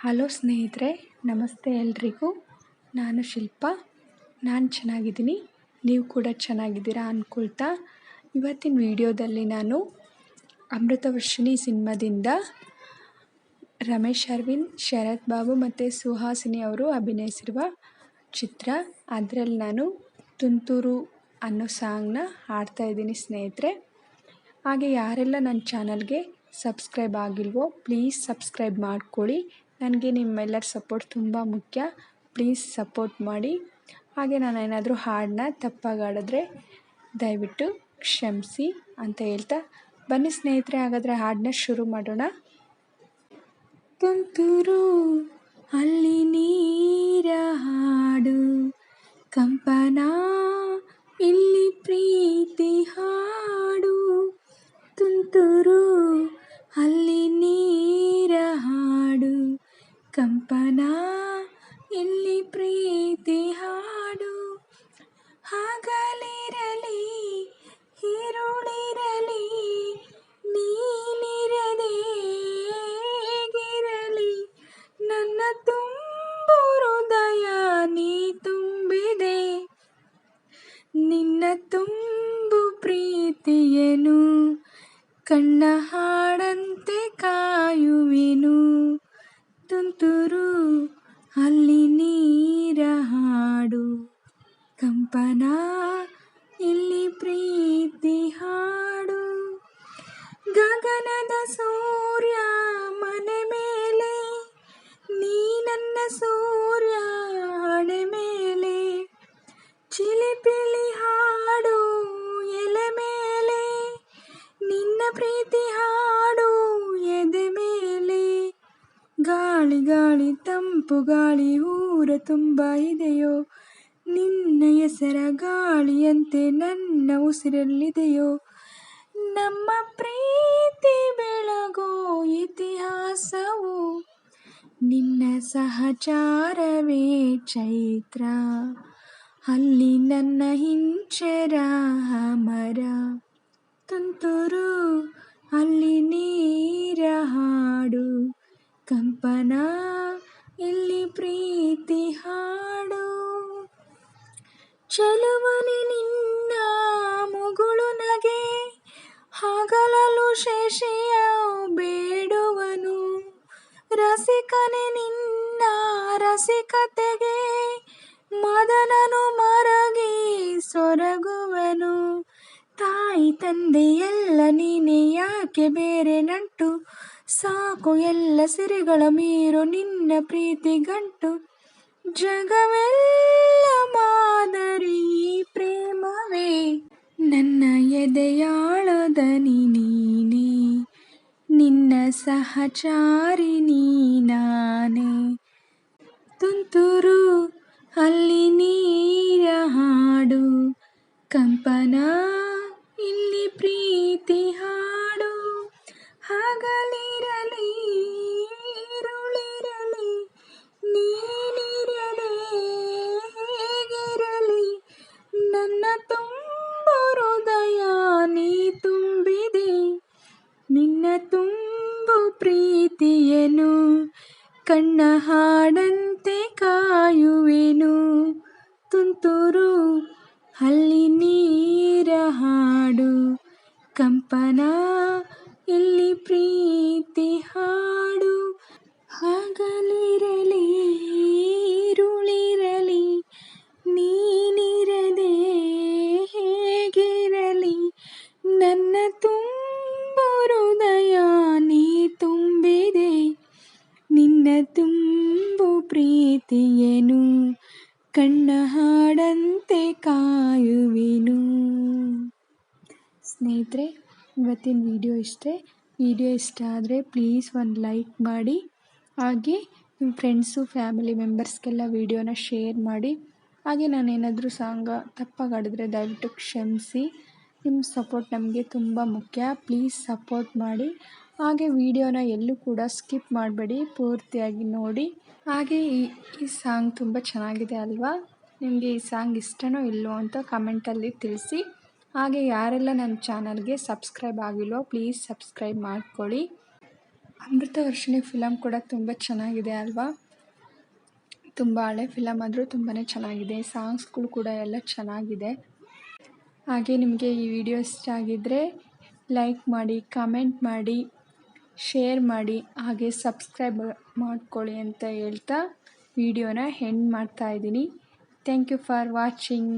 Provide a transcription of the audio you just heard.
Hello ಸ್ನೇಹಿತರೆ, ನಮಸ್ತೆ ಎಲ್ರಿಗೂ. ನಾನು ಶಿಲ್ಪ. ನಾನು ಚೆನ್ನಾಗಿದ್ದೀನಿ, ನೀವು ಕೂಡ ಚೆನ್ನಾಗಿದ್ದೀರಾ ಅಂದ್ಕೊಳ್ತಾ ಇವತ್ತಿನ ವಿಡಿಯೋದಲ್ಲಿ ನಾನು ಅಮೃತವರ್ಷಿಣಿ ಸಿನಿಮಾದಿಂದ ರಮೇಶ್ ಅರವಿಂದ್, ಶರತ್ ಬಾಬು ಮತ್ತು ಸುಹಾಸಿನಿ ಅವರು ಅಭಿನಯಿಸಿರುವ ಚಿತ್ರ, ಅದರಲ್ಲಿ ನಾನು ತುಂತುರು ಅನ್ನೋ ಸಾಂಗ್ನ ಹಾಡ್ತಾಯಿದ್ದೀನಿ ಸ್ನೇಹಿತರೆ. ಹಾಗೆ ಯಾರೆಲ್ಲ ನನ್ನ ಚಾನಲ್ಗೆ ಸಬ್ಸ್ಕ್ರೈಬ್ ಆಗಿಲ್ವೋ ಪ್ಲೀಸ್ ಸಬ್ಸ್ಕ್ರೈಬ್ ಮಾಡ್ಕೊಳ್ಳಿ. ನನಗೆ ನಿಮ್ಮೆಲ್ಲರ ಸಪೋರ್ಟ್ ತುಂಬ ಮುಖ್ಯ. ಪ್ಲೀಸ್ ಸಪೋರ್ಟ್ ಮಾಡಿ. ಹಾಗೆ ನಾನು ಏನಾದರೂ ಹಾಡನ್ನ ತಪ್ಪಾಗಿ ಹಾಡಿದ್ರೆ ದಯವಿಟ್ಟು ಕ್ಷಮಿಸಿ ಅಂತ ಹೇಳ್ತಾ ಬನ್ನಿ ಸ್ನೇಹಿತರೆ, ಹಾಗಾದರೆ ಹಾಡನ್ನ ಶುರು ಮಾಡೋಣ. ತುಂತುರು ಅಲ್ಲಿ ನೀರ ಹಾಡು, ಕಂಪನ ಇಲ್ಲಿ ಪ್ರೀತಿ ಹಾಡು. ತುಂತುರು ಅಲ್ಲಿ ನೀರ ಹಾಡು, ಕಂಪನ ಇಲ್ಲಿ ಪ್ರೀತಿ ಹಾಡು. ಹಗಲಿರಲಿ ഇരുളിರಲಿ ನೀನಿರದೆ ಹೇಗಿರಲಿ, ನನ್ನ ತುಂಬು ಹೃದಯ ನೀ ತುಂಬಿದೆ, ನಿನ್ನ ತುಂಬು ಪ್ರೀತಿಯನು ಕಣ್ಣ ಹಾಡಂತೆ ಕಾಯುವೆನು. ತುಂತುರು ಅಲ್ಲಿ ನೀರ ಹಾಡು, ಕಂಪನ ಇಲ್ಲಿ ಪ್ರೀತಿ ಹಾಡು. ಗಗನದ ಸೂರ್ಯ ಮನೆ ಮೇಲೆ, ನೀ ನನ್ನ ಸೂರ್ಯ ಹಣೆ ಮೇಲೆ. ಚಿಲಿಪಿಲಿ ಹಾಡು ಎಲೆ ಮೇಲೆ, ನಿನ್ನ ಪ್ರೀತಿ ಹಾಡು ಎದೆ ಮೇಲೆ. ಗಾಳಿ ಗಾಳಿ ತಂಪು ಗಾಳಿ ಊರ ತುಂಬ ಇದೆಯೋ, ನಿನ್ನ ಹೆಸರ ಗಾಳಿಯಂತೆ ನನ್ನ ಉಸಿರಲ್ಲಿದೆಯೋ. ನಮ್ಮ ಪ್ರೀತಿ ಬೆಳಗೋ ಇತಿಹಾಸವು, ನಿನ್ನ ಸಹಚಾರವೇ ಚೈತ್ರ. ಅಲ್ಲಿ ನನ್ನ ಹಿಂಚರ ಅಮರ. ತುಂತುರು ಅಲ್ಲಿ ನೀರ ಹಾಡು, ಕಂಪನ ಇಲ್ಲಿ ಪ್ರೀತಿ ಹಾಡು. ಚೆಲುವನೆ ನಿನ್ನ ಮುಗುಳು ನಗೆ, ಹಗಲಲು ಶಶಿಯ ಬೇಡುವನು. ರಸಿಕನೆ ನಿನ್ನ ರಸಿಕತೆಗೆ, ಮದನನು ಮರಗಿ ಸೊರಗುವನು. ತಾಯಿ ತಂದೆ ಎಲ್ಲ ನೀನೆ, ಯಾಕೆ ಬೇರೆ ನಂಟು. ಸಾಕು ಎಲ್ಲ ಸಿರಿಗಳ ಮೀರು ನಿನ್ನ ಪ್ರೀತಿ ಗಂಟು. ಜಗವೆಲ್ಲ ಮಾದರಿ ಪ್ರೇಮವೇ, ನನ್ನ ಎದೆಯಾಳದನಿ ನೀನೇ, ನಿನ್ನ ಸಹಚಾರಿ ನೀನಾನೆ. ತುಂತುರು ಅಲ್ಲಿ ನೀರ ಹಾಡು, ಕಂಪನ ಇಲ್ಲಿ ಪ್ರೀತಿ ಹಾಡು. ಹಗಲಿರಲಿ ഇരുളിರಲಿ ನೀನಿರದೆ ಹೇಗಿರಲಿ, ನನ್ನ ತುಂಬು ಹೃದಯ ನೀ ತುಂಬಿದೆ, ನಿನ್ನ ತುಂಬು ಪ್ರೀತಿಯನು ಕಣ್ಣ ಹಾಡಂತೆ ಕಾಯುವೆನು. ತುಂತುರು ಅಲ್ಲಿ ನೀರ ಹಾಡು, ಕಂಪನ ಇಲ್ಲಿ ಪ್ರೀತಿ ಹಾಡು. ಹಗಲಿರಲಿ ഇരുಳಿರಲಿ ನೀನಿರದೆ ಹೇಗಿರಲಿ, ನನ್ನ ತುಂಬು ಹೃದಯ ನೀ ತುಂಬಿದೆ, ನಿನ್ನ ತುಂಬು ಪ್ರೀತಿಯನು ಕಣ್ಣ ಹಾಡಂತೆ ಕಾಯುವೆನು. ಸ್ನೇಹಿತರೆ, ಇವತ್ತಿನ ವಿಡಿಯೋ ಇಷ್ಟೇ. ವಿಡಿಯೋ ಇಷ್ಟ ಆದರೆ ಪ್ಲೀಸ್ ಒಂದು ಲೈಕ್ ಮಾಡಿ. ಹಾಗೆ ನಿಮ್ಮ ಫ್ರೆಂಡ್ಸು ಫ್ಯಾಮಿಲಿ ಮೆಂಬರ್ಸ್ಗೆಲ್ಲ ವಿಡಿಯೋನ ಶೇರ್ ಮಾಡಿ. ಹಾಗೆ ನಾನೇನಾದರೂ ಸಾಂಗ ತಪ್ಪಾಗಿ ಹಾಡಿದ್ರೆ ದಯವಿಟ್ಟು ಕ್ಷಮಿಸಿ. ನಿಮ್ಮ ಸಪೋರ್ಟ್ ನಮಗೆ ತುಂಬ ಮುಖ್ಯ. ಪ್ಲೀಸ್ ಸಪೋರ್ಟ್ ಮಾಡಿ. ಹಾಗೆ ವಿಡಿಯೋನ ಎಲ್ಲೂ ಕೂಡ ಸ್ಕಿಪ್ ಮಾಡಬೇಡಿ, ಪೂರ್ತಿಯಾಗಿ ನೋಡಿ. ಹಾಗೆ ಈ ಸಾಂಗ್ ತುಂಬ ಚೆನ್ನಾಗಿದೆ ಅಲ್ವಾ? ನಿಮಗೆ ಈ ಸಾಂಗ್ ಇಷ್ಟನೋ ಇಲ್ಲವೋ ಅಂತ ಕಮೆಂಟಲ್ಲಿ ತಿಳಿಸಿ. ಹಾಗೆ ಯಾರೆಲ್ಲ ನನ್ನ ಚಾನಲ್ಗೆ ಸಬ್ಸ್ಕ್ರೈಬ್ ಆಗಿಲ್ವೋ ಪ್ಲೀಸ್ ಸಬ್ಸ್ಕ್ರೈಬ್ ಮಾಡ್ಕೊಳ್ಳಿ. ಅಮೃತವರ್ಷಿಣಿ ಫಿಲಮ್ ಕೂಡ ತುಂಬ ಚೆನ್ನಾಗಿದೆ ಅಲ್ವಾ. ತುಂಬ ಹಳೆ ಫಿಲಮ್ ಆದರೂ ತುಂಬಾ ಚೆನ್ನಾಗಿದೆ. ಸಾಂಗ್ಸ್ಗಳು ಕೂಡ ಎಲ್ಲ ಚೆನ್ನಾಗಿದೆ. ಹಾಗೆ ನಿಮಗೆ ಈ ವಿಡಿಯೋ ಇಷ್ಟ ಆಗಿದ್ದರೆ ಲೈಕ್ ಮಾಡಿ, ಕಮೆಂಟ್ ಮಾಡಿ, ಶೇರ್ ಮಾಡಿ, ಹಾಗೆ ಸಬ್ಸ್ಕ್ರೈಬ್ ಮಾಡ್ಕೊಳ್ಳಿ ಅಂತ ಹೇಳ್ತಾ ವಿಡಿಯೋನ ಎಂಡ್ ಮಾಡ್ತಾಯಿದ್ದೀನಿ. Thank you for watching.